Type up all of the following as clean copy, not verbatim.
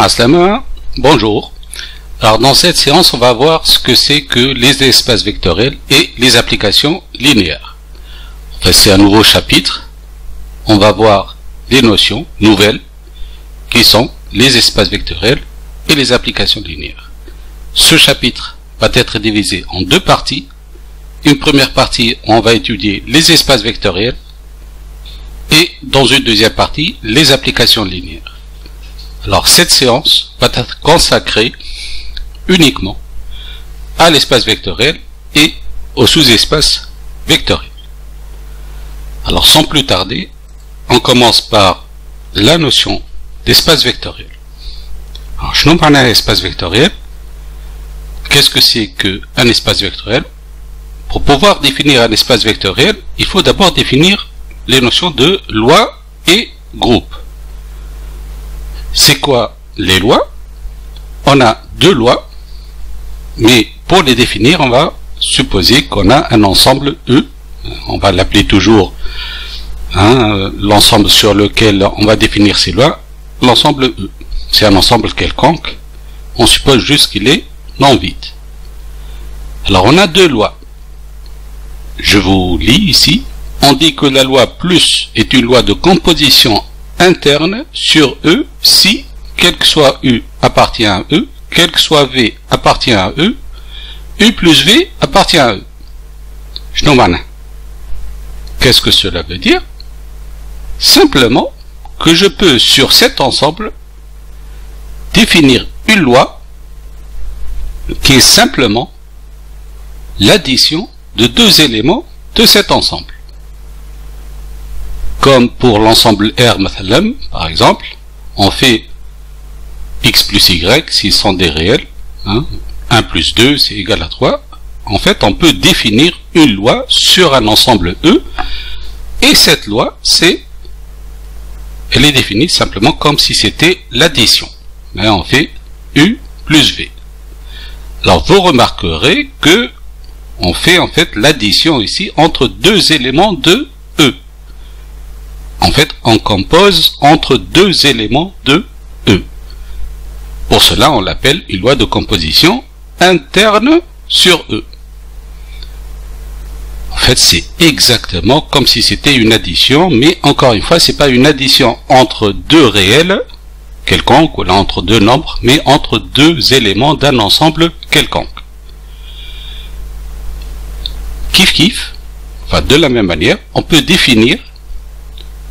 Aslama, bonjour. Alors dans cette séance, on va voir ce que c'est que les espaces vectoriels et les applications linéaires. Enfin, c'est un nouveau chapitre. On va voir des notions nouvelles qui sont les espaces vectoriels et les applications linéaires. Ce chapitre va être divisé en deux parties. Une première partie, on va étudier les espaces vectoriels et dans une deuxième partie, les applications linéaires. Alors cette séance va être consacrée uniquement à l'espace vectoriel et au sous-espace vectoriel. Alors sans plus tarder, on commence par la notion d'espace vectoriel. Alors je nomme un espace vectoriel. Qu'est-ce que c'est qu'un espace vectoriel? Pour pouvoir définir un espace vectoriel, il faut d'abord définir les notions de loi et groupe. C'est quoi les lois? On a deux lois, mais pour les définir, on va supposer qu'on a un ensemble E. On va l'appeler toujours l'ensemble sur lequel on va définir ces lois, l'ensemble E. C'est un ensemble quelconque. On suppose juste qu'il est non vide. Alors on a deux lois. Je vous lis ici. On dit que la loi plus est une loi de composition interne sur E si, quel que soit U appartient à E, quel que soit V appartient à E, U plus V appartient à E. Qu'est-ce que cela veut dire? Simplement que je peux sur cet ensemble définir une loi qui est simplement l'addition de deux éléments de cet ensemble. Comme pour l'ensemble R, par exemple, on fait x plus y s'ils sont des réels, 1 plus 2 c'est égal à 3. En fait, on peut définir une loi sur un ensemble E, et cette loi, elle est définie simplement comme si c'était l'addition. On fait U plus V. Alors, vous remarquerez que on fait en fait l'addition ici entre deux éléments de E. En fait, on compose entre deux éléments de E. Pour cela, on l'appelle une loi de composition interne sur E. En fait, c'est exactement comme si c'était une addition, mais encore une fois, c'est pas une addition entre deux réels quelconques, ou là entre deux nombres, mais entre deux éléments d'un ensemble quelconque. Kiff, enfin de la même manière, on peut définir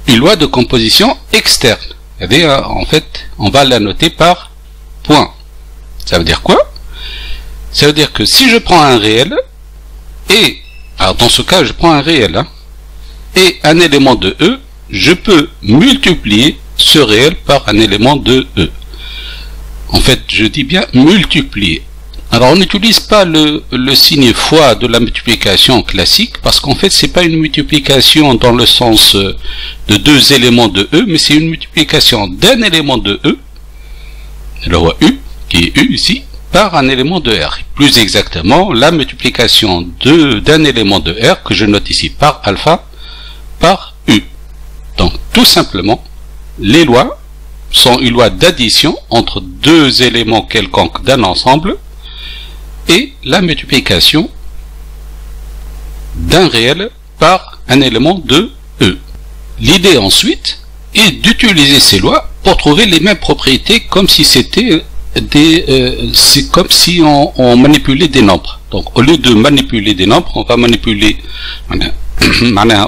une loi de composition externe. C'est-à-dire, en fait, on va la noter par point. Ça veut dire quoi? Ça veut dire que si je prends un réel, et, alors dans ce cas, je prends un réel, et un élément de E, je peux multiplier ce réel par un élément de E. En fait, je dis bien multiplier. Alors, on n'utilise pas le signe fois de la multiplication classique, parce qu'en fait, c'est pas une multiplication dans le sens de deux éléments de E, mais c'est une multiplication d'un élément de E, le roi U, qui est U ici, par un élément de R. Plus exactement, la multiplication d'un élément de R, que je note ici par alpha, par U. Donc, tout simplement, les lois sont une loi d'addition entre deux éléments quelconques d'un ensemble, et la multiplication d'un réel par un élément de E. L'idée ensuite est d'utiliser ces lois pour trouver les mêmes propriétés comme si c'était c'est comme si on manipulait des nombres. Donc au lieu de manipuler des nombres, on va manipuler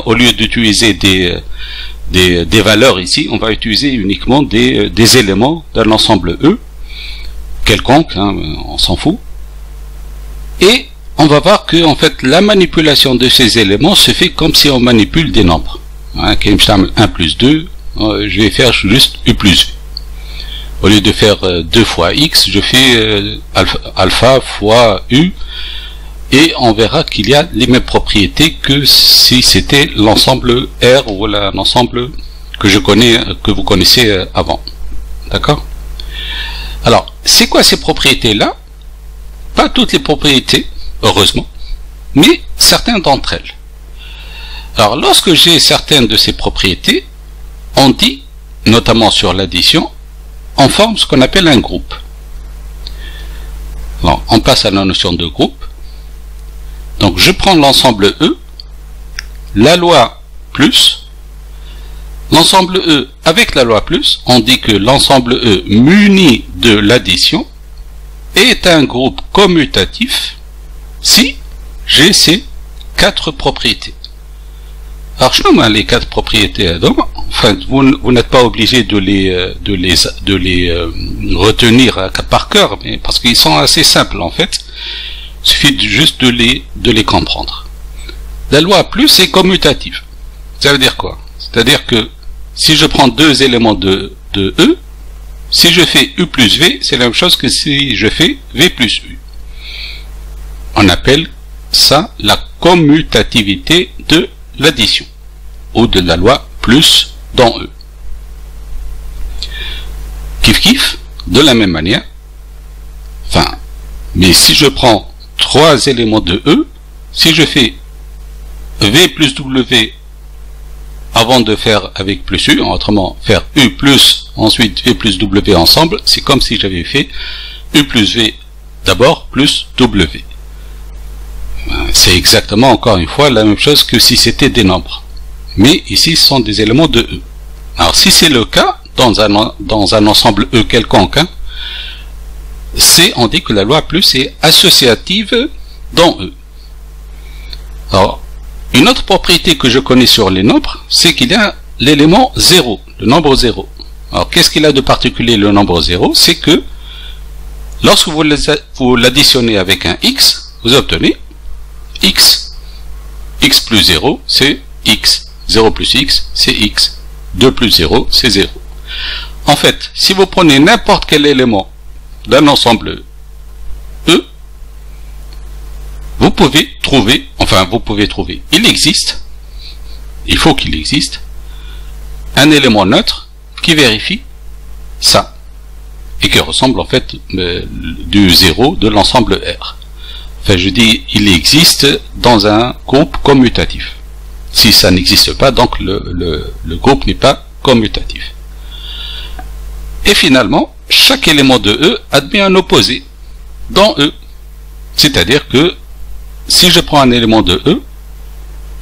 au lieu d'utiliser des valeurs ici, on va utiliser uniquement des éléments d'un ensemble E quelconque, on s'en fout. Et on va voir que en fait la manipulation de ces éléments se fait comme si on manipule des nombres. 1 plus 2, je vais faire juste U plus V. Au lieu de faire 2 fois X, je fais alpha fois U, et on verra qu'il y a les mêmes propriétés que si c'était l'ensemble R ou l'ensemble que vous connaissez avant. D'accord? Alors, c'est quoi ces propriétés-là? Pas toutes les propriétés, heureusement, mais certaines d'entre elles. Alors, lorsque j'ai certaines de ces propriétés, on dit, notamment sur l'addition, on forme ce qu'on appelle un groupe. Alors, on passe à la notion de groupe. Donc je prends l'ensemble E, la loi plus, l'ensemble E avec la loi plus, on dit que l'ensemble E muni de l'addition est un groupe commutatif si j'ai ces 4 propriétés. Alors je nomme les 4 propriétés. Enfin, vous n'êtes pas obligé de les retenir par cœur, mais parce qu'ils sont assez simples en fait. Il suffit juste de les comprendre. La loi plus est commutative. Ça veut dire quoi? C'est-à-dire que si je prends 2 éléments de E, si je fais U plus V, c'est la même chose que si je fais V plus U. On appelle ça la commutativité de l'addition, ou de la loi plus dans E. Kiff kiff, de la même manière, enfin, mais si je prends 3 éléments de E, si je fais V plus W avant de faire avec plus U, autrement faire U plus, ensuite V plus W ensemble, c'est comme si j'avais fait U plus V d'abord plus W. C'est exactement, encore une fois, la même chose que si c'était des nombres. Mais ici, ce sont des éléments de E. Alors, si c'est le cas, dans un ensemble E quelconque, hein, on dit que la loi plus est associative dans E. Alors, une autre propriété que je connais sur les nombres, c'est qu'il y a l'élément 0, le nombre 0. Alors, qu'est-ce qu'il a de particulier le nombre 0? C'est que, lorsque vous l'additionnez avec un x, vous obtenez x. X plus 0, c'est x. 0 plus x, c'est x. 2 plus 0, c'est 0. En fait, si vous prenez n'importe quel élément d'un ensemble E, vous pouvez trouver, il existe, il faut qu'il existe, un élément neutre qui vérifie ça, et qui ressemble en fait du 0 de l'ensemble R. Enfin, je dis, il existe dans un groupe commutatif. Si ça n'existe pas, donc le groupe n'est pas commutatif. Et finalement, chaque élément de E admet un opposé dans E. C'est-à-dire que si je prends un élément de E,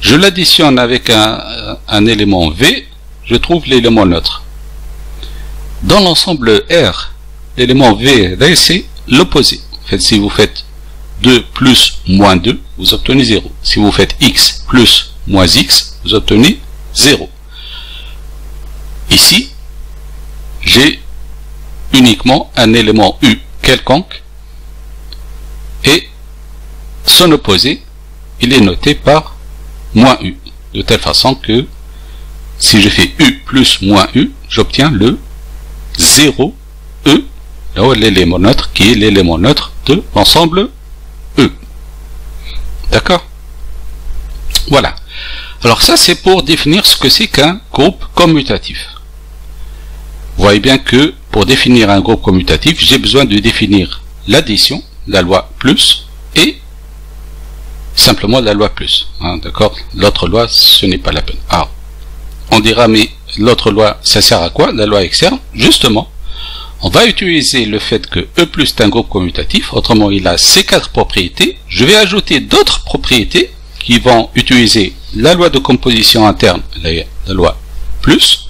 je l'additionne avec un élément V, je trouve l'élément neutre. Dans l'ensemble R, l'élément V, c'est l'opposé. En fait, si vous faites 2 plus moins 2, vous obtenez 0. Si vous faites x plus moins x, vous obtenez 0. Ici, j'ai uniquement un élément U quelconque et son opposé, il est noté par moins U, de telle façon que si je fais U plus moins U, j'obtiens le 0 E, l'élément neutre qui est l'élément neutre de l'ensemble E. D'accord? Voilà. Alors ça, c'est pour définir ce que c'est qu'un groupe commutatif. Vous voyez bien que pour définir un groupe commutatif, j'ai besoin de définir l'addition, la loi plus, et simplement la loi plus. Hein, d'accord? L'autre loi, ce n'est pas la peine. Alors, on dira, mais l'autre loi, ça sert à quoi? La loi externe, justement, on va utiliser le fait que E plus est un groupe commutatif, autrement il a ces 4 propriétés. Je vais ajouter d'autres propriétés qui vont utiliser la loi de composition interne, la loi plus,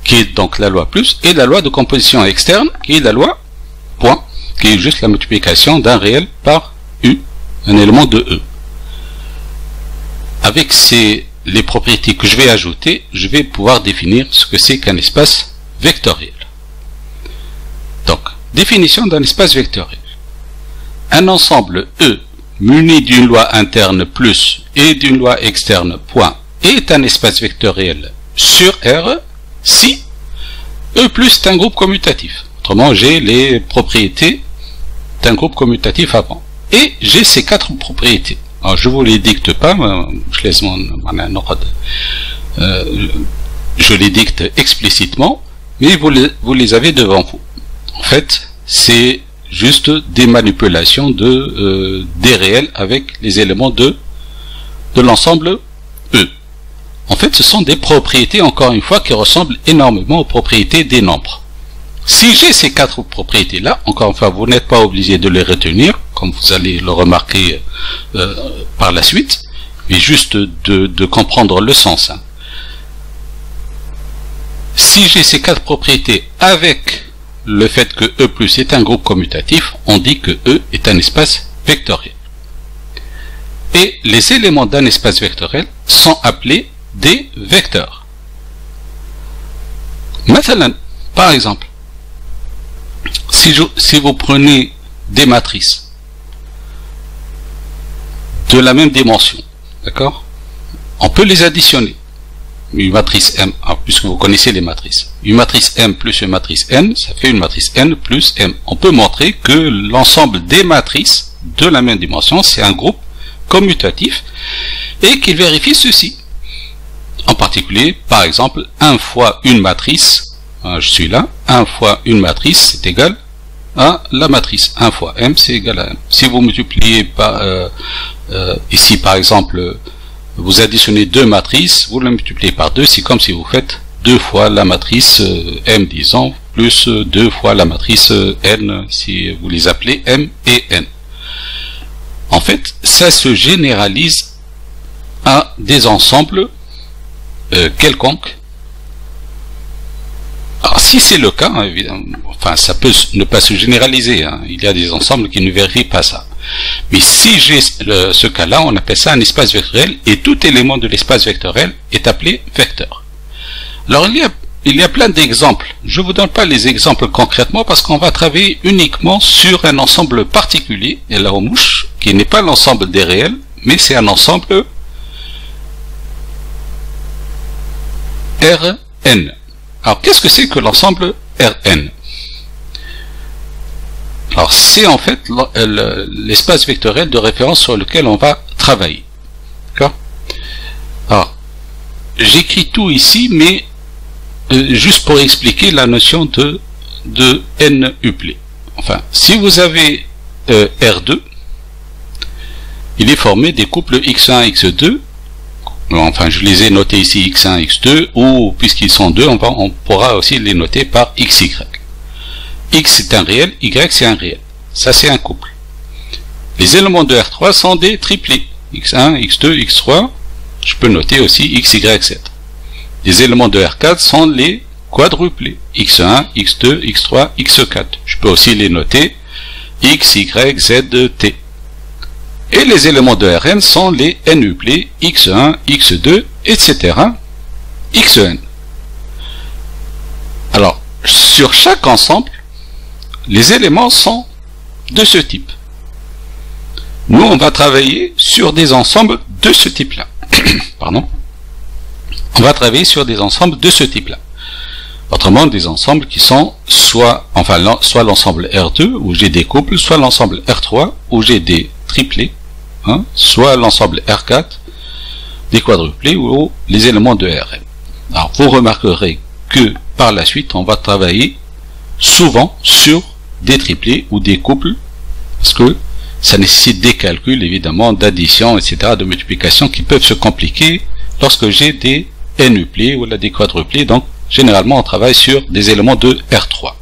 qui est donc la loi plus, et la loi de composition externe, qui est la loi point, qui est juste la multiplication d'un réel par U, un élément de E. Avec les propriétés que je vais ajouter, je vais pouvoir définir ce que c'est qu'un espace vectoriel. Donc, définition d'un espace vectoriel. Un ensemble E muni d'une loi interne plus et d'une loi externe point est un espace vectoriel sur R si E plus est un groupe commutatif. Autrement, j'ai les propriétés d'un groupe commutatif avant. Et j'ai ces 4 propriétés. Alors, je ne vous les dicte pas, je laisse je les dicte explicitement, mais vous les avez devant vous. En fait, c'est juste des manipulations des réels avec les éléments de l'ensemble E. En fait, ce sont des propriétés, encore une fois, qui ressemblent énormément aux propriétés des nombres. Si j'ai ces quatre propriétés-là, encore une fois, vous n'êtes pas obligé de les retenir, comme vous allez le remarquer par la suite, mais juste de comprendre le sens. Hein. Si j'ai ces quatre propriétés avec le fait que E plus est un groupe commutatif, on dit que E est un espace vectoriel. Et les éléments d'un espace vectoriel sont appelés des vecteurs. Maintenant, par exemple, si vous prenez des matrices de la même dimension, d'accord, on peut les additionner. Une matrice M, puisque vous connaissez les matrices. Une matrice M plus une matrice N, ça fait une matrice N plus M. On peut montrer que l'ensemble des matrices de la même dimension, c'est un groupe commutatif et qu'il vérifie ceci. En particulier, par exemple, 1 fois une matrice, je suis là, 1 fois une matrice, c'est égal à la matrice. 1 fois M, c'est égal à M. Si vous multipliez par, ici par exemple, vous additionnez deux matrices, vous le multipliez par 2, c'est comme si vous faites 2 fois la matrice M, disons, plus 2 fois la matrice N, si vous les appelez M et N. En fait, ça se généralise à des ensembles quelconques. Alors, si c'est le cas, évidemment, enfin, ça peut ne pas se généraliser. Hein. Il y a des ensembles qui ne vérifient pas ça. Mais si j'ai ce cas-là, on appelle ça un espace vectoriel, et tout élément de l'espace vectoriel est appelé vecteur. Alors, il y a plein d'exemples. Je ne vous donne pas les exemples concrètement parce qu'on va travailler uniquement sur un ensemble particulier, et la mouche, qui n'est pas l'ensemble des réels, mais c'est un ensemble Rn. Alors, qu'est-ce que c'est que l'ensemble Rn? Alors, c'est en fait l'espace vectoriel de référence sur lequel on va travailler. D'accord? Alors, j'écris tout ici, mais juste pour expliquer la notion de n uplé. Enfin, si vous avez R2, il est formé des couples x1, x2. Enfin, je les ai notés ici x1, x2, ou puisqu'ils sont deux, on pourra aussi les noter par xy. X c'est un réel, y c'est un réel. Ça c'est un couple. Les éléments de R3 sont des triplés. x1, x2, x3, je peux noter aussi x, y, z. Les éléments de R4 sont les quadruplés. x1, x2, x3, x4. Je peux aussi les noter x, y, z, t. Et les éléments de Rn sont les n-uplés, x1, x2, etc., xn. Alors, sur chaque ensemble, les éléments sont de ce type. Nous, on va travailler sur des ensembles de ce type-là. Pardon. On va travailler sur des ensembles de ce type-là. Autrement, des ensembles qui sont soit l'ensemble R2, où j'ai des couples, soit l'ensemble R3, où j'ai des triplés, hein, soit l'ensemble R4, des quadruplés, ou les éléments de Rn. Alors, vous remarquerez que, par la suite, on va travailler souvent sur des triplés ou des couples, parce que ça nécessite des calculs, évidemment, d'addition, etc., de multiplication, qui peuvent se compliquer lorsque j'ai des n-uplés ou des quadruplés. Donc, généralement, on travaille sur des éléments de R3.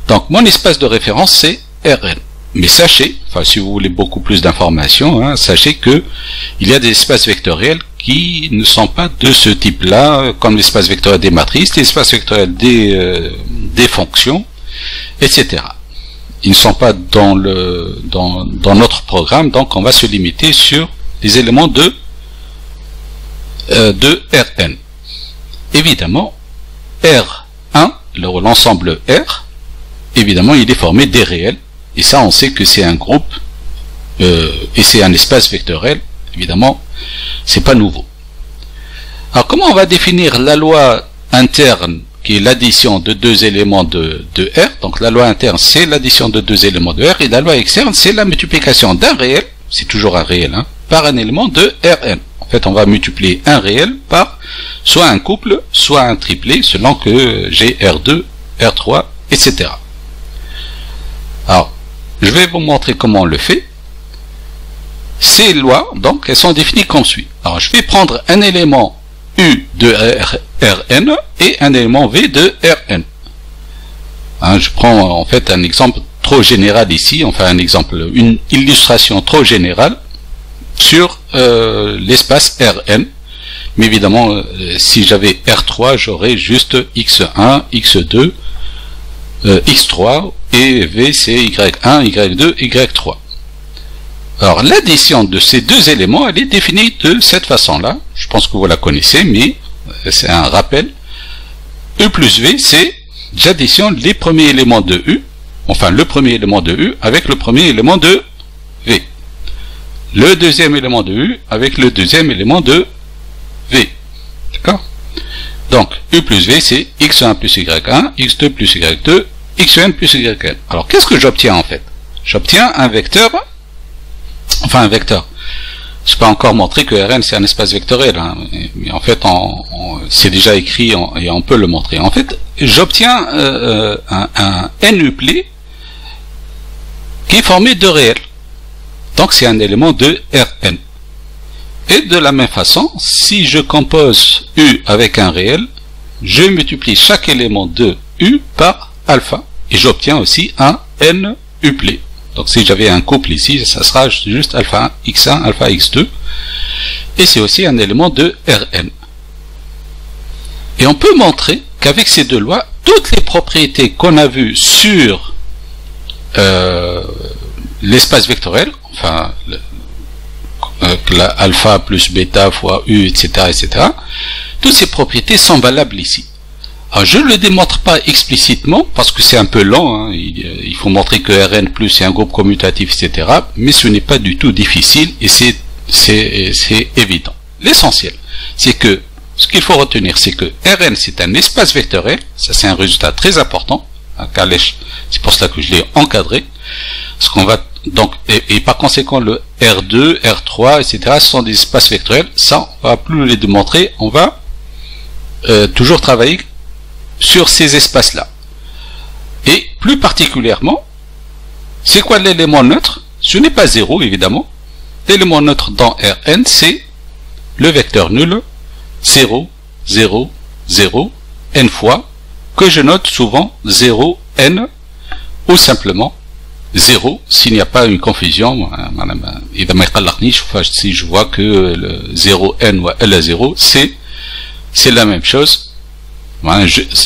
Donc, mon espace de référence, c'est Rn. Mais sachez, enfin, si vous voulez beaucoup plus d'informations, hein, sachez que il y a des espaces vectoriels qui ne sont pas de ce type-là, comme l'espace vectoriel des matrices, l'espace vectoriel des fonctions, etc. Ils ne sont pas dans notre programme, donc on va se limiter sur les éléments de Rn. Évidemment, R1, l'ensemble R, évidemment, il est formé des réels, et ça, on sait que c'est un groupe, et c'est un espace vectoriel, évidemment, c'est pas nouveau. Alors, comment on va définir la loi interne, qui est l'addition de deux éléments de R? Donc, la loi interne, c'est l'addition de deux éléments de R, et la loi externe, c'est la multiplication d'un réel, c'est toujours un réel, hein, par un élément de Rn. En fait, on va multiplier un réel par soit un couple, soit un triplé, selon que j'ai R2, R3, etc. Alors, je vais vous montrer comment on le fait. Ces lois, donc, elles sont définies comme suit. Alors, je vais prendre un élément U de Rn et un élément V de Rn. Hein, je prends en fait un exemple trop général ici, enfin un exemple, une illustration trop générale sur l'espace Rn. Mais évidemment, si j'avais R3, j'aurais juste x1, x2, x3, et V c'est y1, y2, y3. Alors l'addition de ces deux éléments, elle est définie de cette façon-là. Je pense que vous la connaissez, mais c'est un rappel. U plus V, c'est j'additionne les premiers éléments de U, enfin le premier élément de U avec le premier élément de V. Le deuxième élément de U avec le deuxième élément de V. D'accord? Donc, U plus V, c'est x1 plus y1, x2 plus y2, xn plus yn. Alors, qu'est-ce que j'obtiens en fait? J'obtiens un vecteur, enfin un vecteur. Je n'ai pas encore montré que Rn c'est un espace vectoriel, hein, mais en fait, c'est déjà écrit et on peut le montrer. En fait, j'obtiens un n-uplet qui est formé de réels. Donc, c'est un élément de Rn. Et de la même façon, si je compose U avec un réel, je multiplie chaque élément de U par alpha. Et j'obtiens aussi un n-uplet. Donc si j'avais un couple ici, ça sera juste alpha x1, alpha x2. Et c'est aussi un élément de Rn. Et on peut montrer qu'avec ces deux lois, toutes les propriétés qu'on a vues sur l'espace vectoriel, enfin alpha plus bêta fois U, etc., etc., toutes ces propriétés sont valables ici. Alors, je ne le démontre pas explicitement, parce que c'est un peu lent, hein, il faut montrer que Rn plus est un groupe commutatif, etc., mais ce n'est pas du tout difficile, et c'est évident. L'essentiel, c'est que, ce qu'il faut retenir, c'est que Rn c'est un espace vectoriel, ça c'est un résultat très important, hein, c'est pour cela que je l'ai encadré, parce qu'on va donc, et par conséquent le R2, R3, etc. ce sont des espaces vectoriels. Ça, on va plus les démontrer. On va toujours travailler sur ces espaces-là. Et plus particulièrement, c'est quoi l'élément neutre? Ce n'est pas 0, évidemment. L'élément neutre dans Rn, c'est le vecteur nul 0, 0, 0, n fois, que je note souvent 0, n, ou simplement 0, s'il n'y a pas une confusion, si je vois que le 0n ou L à 0, c'est la même chose.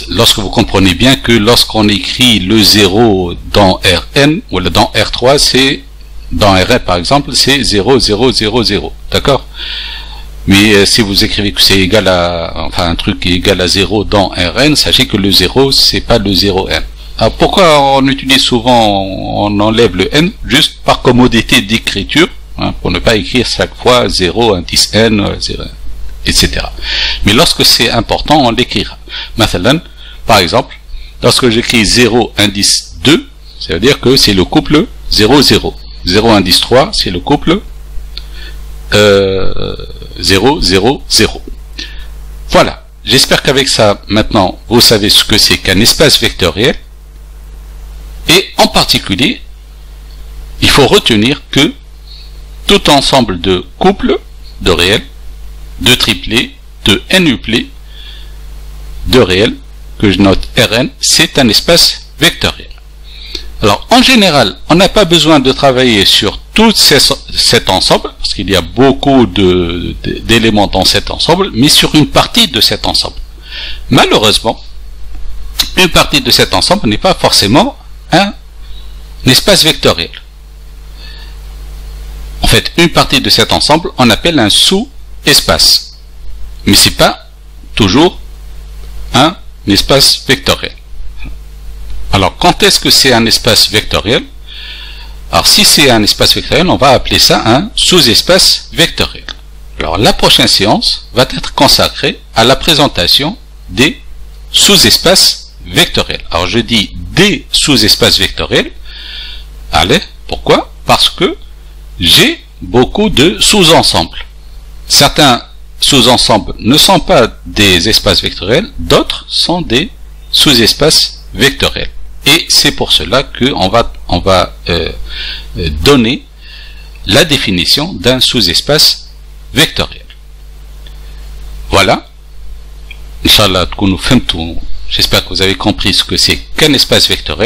Lorsque vous comprenez bien que lorsqu'on écrit le 0 dans Rn, ou dans R3, c'est, dans Rn par exemple, c'est 0, 0, 0, 0. D'accord? Mais si vous écrivez que c'est égal à, enfin un truc qui est égal à 0 dans Rn, sachez que le 0, c'est pas le 0n. Alors pourquoi on utilise souvent, on enlève le n, juste par commodité d'écriture, hein, pour ne pas écrire chaque fois 0, indice n, 0, etc. Mais lorsque c'est important, on l'écrira. Par exemple, lorsque j'écris 0, indice 2, ça veut dire que c'est le couple 0, 0. 0, indice 3, c'est le couple 0, 0, 0. Voilà. J'espère qu'avec ça, maintenant, vous savez ce que c'est qu'un espace vectoriel. Et en particulier, il faut retenir que tout ensemble de couples, de réels, de triplés, de n-uplets, de réels, que je note Rn, c'est un espace vectoriel. Alors, en général, on n'a pas besoin de travailler sur tout cet ensemble, parce qu'il y a beaucoup d'éléments dans cet ensemble, mais sur une partie de cet ensemble. Malheureusement, une partie de cet ensemble n'est pas forcément un espace vectoriel. En fait, une partie de cet ensemble, on appelle un sous-espace. Mais ce n'est pas toujours un espace vectoriel. Alors, quand est-ce que c'est un espace vectoriel? Alors, si c'est un espace vectoriel, on va appeler ça un sous-espace vectoriel. Alors, la prochaine séance va être consacrée à la présentation des sous-espaces vectoriels. Alors, je dis des sous-espaces vectoriels. Allez, pourquoi? Parce que j'ai beaucoup de sous-ensembles. Certains sous-ensembles ne sont pas des espaces vectoriels, d'autres sont des sous-espaces vectoriels. Et c'est pour cela qu'on va donner la définition d'un sous-espace vectoriel. Voilà. Inch'Allah, تكونوا فهمتوا J'espère que vous avez compris ce que c'est qu'un espace vectoriel.